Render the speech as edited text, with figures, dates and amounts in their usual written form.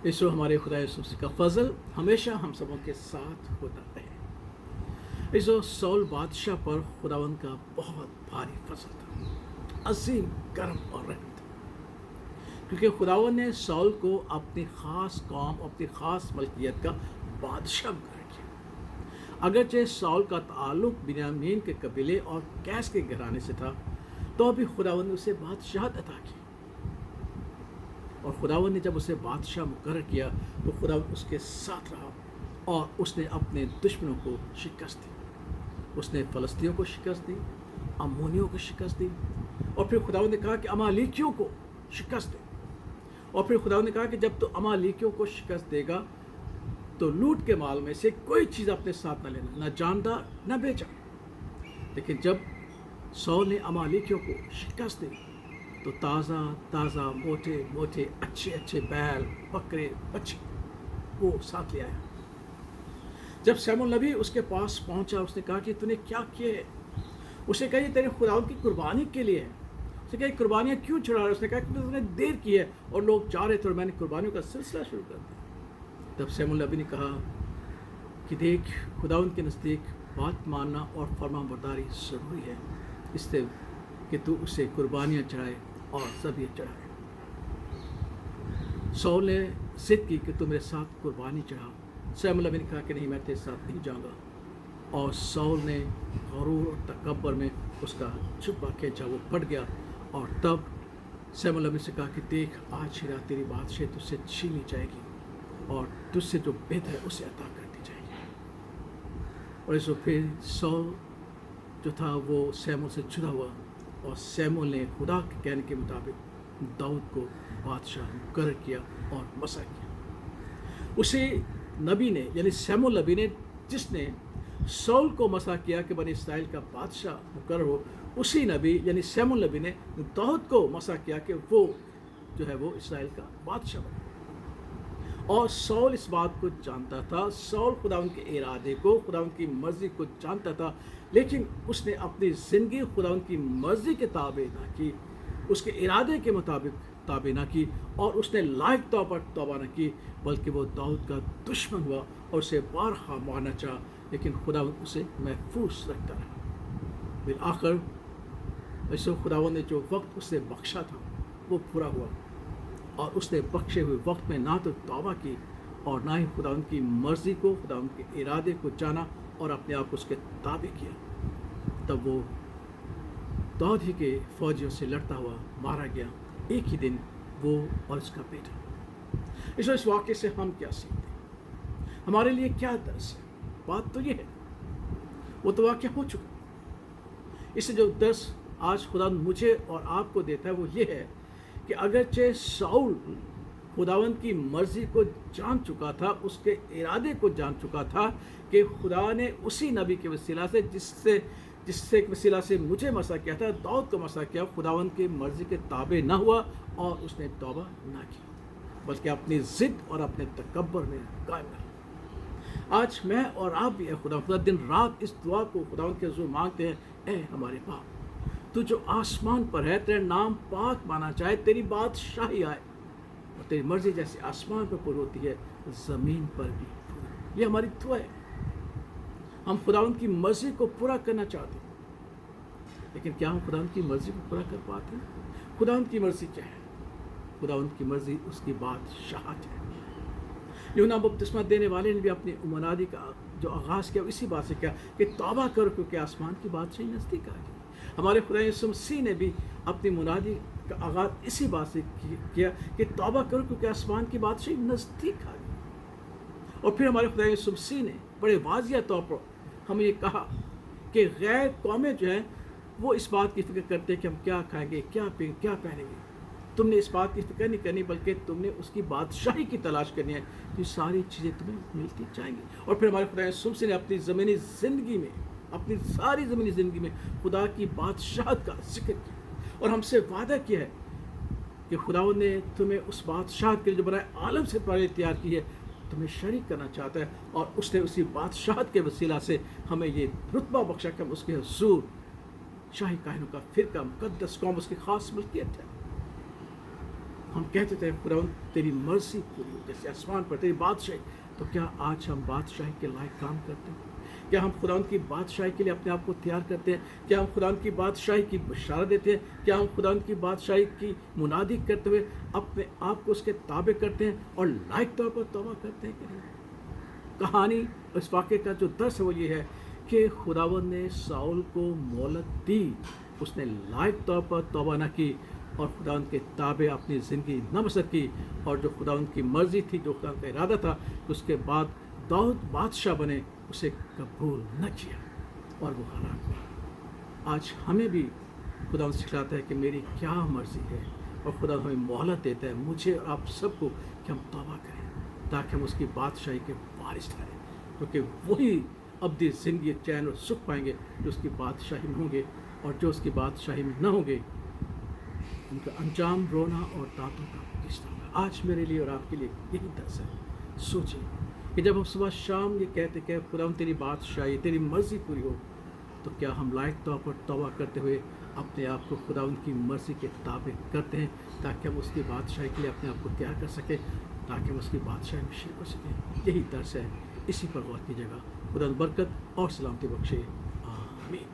इसरो हमारे खुदा यीशु मसीह का फजल हमेशा हम सबों के साथ होता रहे। इसरो सौल बादशाह पर खुदावंद का बहुत भारी फजल था, अजीम करम और रहम था, क्योंकि खुदावंद ने सौल को अपनी ख़ास कौम, अपनी ख़ास मलकियत का बादशाह मुकर्रर किया। अगरचे सौल का ताल्लुक बिन्यामीन के कबीले और कैस के घराने से था, तो अभी खुदावंद ने उसे बादशाहत अता की। और खुदावंद ने जब उसे बादशाह मुकर्रर किया तो खुदावंद उसके साथ रहा और उसने अपने दुश्मनों को शिकस्त दी। उसने फ़लस्तियों को शिकस्त दी, अम्मोनियों को शिकस्त दी, और फिर खुदावंद ने कहा कि अमालेकियों को शिकस्त दे। और फिर खुदावंद ने कहा कि जब तो अमालेकियों को शिकस्त देगा तो लूट के माल में से कोई चीज़ अपने साथ न लेना, न जानदा न बेचा। लेकिन जब सौल ने अमालेकियों को शिकस्त दी तो ताज़ा ताज़ा मोटे मोटे अच्छे अच्छे बैल, बकरे, बच्चे वो साथ ले आया। जब शमूएल नबी उसके पास पहुंचा, उसने कहा कि तूने क्या किए? उसने कहा ये तेरे खुदावंद की कुर्बानी के लिए है। उसने कहा कुर्बानियाँ क्यों चढ़ा रहे? उसने कहा कि तूने देर की है और लोग जा रहे थे और मैंने कुर्बानियों का सिलसिला शुरू कर दिया। तब शमूएल नबी ने कहा कि देख, खुदावंद के नज़दीक बात मानना और फरमाबरदारी ज़रूरी है, इससे कि तू उसे कुर्बानियाँ चढ़ाए और ज़बीह चढ़ाए। सौल ने ज़िद की कि तू मेरे साथ कुर्बानी चढ़ा। शमूएल नबी ने कहा कि नहीं, मैं तेरे साथ नहीं जाऊँगा। और सौल ने गरूर और तकब्बर में उसका जुब्बा खींचा, वो फट गया। और तब शमूएल नबी से कहा कि देख, आज ही रात तेरी बादशाह तुझसे छीन ली जाएगी और तुझसे जो बेहतर है उसे अता कर दी जाएगी। और इसको फिर सौल जो था वो शमूएल से जुदा हुआ और शमूएल ने खुदा के कहने के मुताबिक दाऊद को बादशाह मुकर्रर किया और मसा किया। उसी नबी ने, यानी शमूएल नबी ने, जिसने सौल को मसा किया कि बनी इस्राएल का बादशाह मुकर्रर हो, उसी नबी यानी शमूएल नबी ने दाऊद को मसा किया कि वो जो है वो इस्राएल का बादशाह बने। और सौल इस बात को जानता था, सौल खुदावंद के इरादे को, खुदावंद की मर्ज़ी को जानता था, लेकिन उसने अपनी ज़िंदगी खुदावंद की मर्ज़ी के ताबे ना की, उसके इरादे के मुताबिक ताबे ना की, और उसने लायक तौर पर तौबा न की, बल्कि वो दाऊद का दुश्मन हुआ और उसे बारहा मारना चाहा, लेकिन खुदावंद उसे महफूज रखता रहा। फिर आखिर ऐसे खुदावंद ने जो वक्त उसे बख्शा था वो पूरा हुआ, और उसने बख्शे हुए वक्त में ना तो तौबा की और ना ही खुदावंद की मर्ज़ी को, खुदावंद के इरादे को जाना और अपने आप को उसके ताबे किया। तब वो दाऊद ही के फौजियों से लड़ता हुआ मारा गया, एक ही दिन वो और उसका बेटा। इस वाक़े से हम क्या सीखते हैं? हमारे लिए क्या दर्स है? बात तो ये है, वो तो वाक़या हो चुका। इससे जो दर्स आज खुदा मुझे और आपको देता है वो ये है कि अगरचे साउल खुदावंद की मर्ज़ी को जान चुका था, उसके इरादे को जान चुका था कि खुदा ने उसी नबी के वसीला से जिससे वसीला से मुझे मसा किया था, दाऊद को मसा किया, खुदावंद की मर्ज़ी के ताबे ना हुआ और उसने तौबा ना की, बल्कि अपनी ज़िद और अपने तकब्बर में कायम रहा। आज मैं और आप भी खुदा दिन रात इस दुआ को खुदावंद के हुज़ूर मांगते हैं, ए हमारे बाप, तू जो आसमान पर है, तेरा नाम पाक माना जाए, तेरी बादशाही आए और तेरी मर्ज़ी जैसे आसमान पर पूरी होती है ज़मीन पर भी पूरी। ये हमारी दुआ है। हम खुदावंद की मर्ज़ी को पूरा करना चाहते हैं, लेकिन क्या हम खुदावंद की मर्ज़ी को पूरा कर पाते हैं? खुदावंद की मर्ज़ी क्या है? खुदावंद की मर्ज़ी उसकी बादशाहत है। यूहन्ना बपतिस्मा देने वाले ने भी अपनी उमरादी का जो आगाज़ किया इसी बात से किया कि तौबा करो क्योंकि आसमान की बादशाही नज़दीक आ गई। हमारे खुदा यीशु मसीह ने भी अपनी मुनादी का आगाज़ इसी बात से किया कि तौबा करो क्योंकि आसमान की बादशाही नज़दीक आ गई। और फिर हमारे खुदा यीशु मसीह ने बड़े वाज़िया तौर पर हमें ये कहा कि गैर कौमें जो हैं वो इस बात की फ़िक्र करते हैं कि हम क्या खाएंगे, क्या पिएंगे, क्या पहनेंगे। तुमने इस बात की फ़िक्र नहीं करनी, बल्कि तुमने उसकी बादशाही की तलाश करनी है, तो सारी चीज़ें तुम्हें मिलती जाएंगी। और फिर हमारे खुदा यीशु मसीह ने अपनी ज़मीनी ज़िंदगी में, अपनी सारी ज़मीनी ज़िंदगी में खुदा की बादशाहत का जिक्र किया और हमसे वादा किया है कि खुदावंद ने तुम्हें उस बादशाहत के लिए जो बनाए आलम से पहले तैयार की है, तुम्हें शरीक करना चाहता है, और उसने उसी बादशाहत के वसीला से हमें ये रुतबा बख्शा कि हम उसके हुजूर शाही काहिनों का फ़िरका, मुक़द्दस कौम, उसकी ख़ास मलकियत है। हम कहते थे खुदावंद तेरी मर्जी पूरी हो, जैसे आसमान पर तेरी बादशाही। तो क्या आज हम बादशाही के लायक काम करते हैं? क्या हम खुदावंद की बादशाही के लिए अपने आप को तैयार करते हैं? क्या हम खुदावंद की बादशाही की बशारत देते हैं? क्या हम खुदावंद की बादशाही की मुनादी करते हुए अपने आप को उसके ताबे करते हैं और लायक तौर पर तौबा करते हैं कि नहीं? कहानी इस वाक़े का जो दर्स है वो ये है कि खुदावंद ने साउल को मोहलत दी, उसने लायक तौर पर तौबा न की और खुदावंद के ताबे अपनी ज़िंदगी न बसर की, और जो खुदावंद की मर्ज़ी थी, जो खुदावंद का इरादा था, उसके बाद दाऊद बादशाह बने, उसे कबूल न किया और वो हलाक हुआ। आज हमें भी खुदावंद सिखलाता है कि मेरी क्या मर्ज़ी है, और खुदा हमें मोहलत देता है, मुझे आप सबको, कि हम तौबा करें ताकि हम उसकी बादशाही के वारिस ठहरें, क्योंकि वही अब्दी ज़िंदगी चैन और सुख पाएंगे जो उसकी बादशाही में होंगे, और जो उसकी बादशाही में न होंगे उनका अंजाम रोना और दांतों का पिघलना होगा। आज मेरे लिए और आपके लिए यही दर्स है। सोचिए कि जब हम सुबह शाम ये कहते कि खुदा तेरी बादशाही तेरी मर्ज़ी पूरी हो, तो क्या हम लायक तौर पर तौबा करते हुए अपने आप को खुदा उनकी मर्ज़ी के ताबे करते हैं, ताकि हम उसकी बादशाही के लिए अपने आप को तैयार कर सकें, ताकि हम उसकी बादशाही में शरीक हो सकें। यही दर्स है, इसी पर गौर कीजिएगा। खुदा बरकत और सलामती बख्शे। आमीन।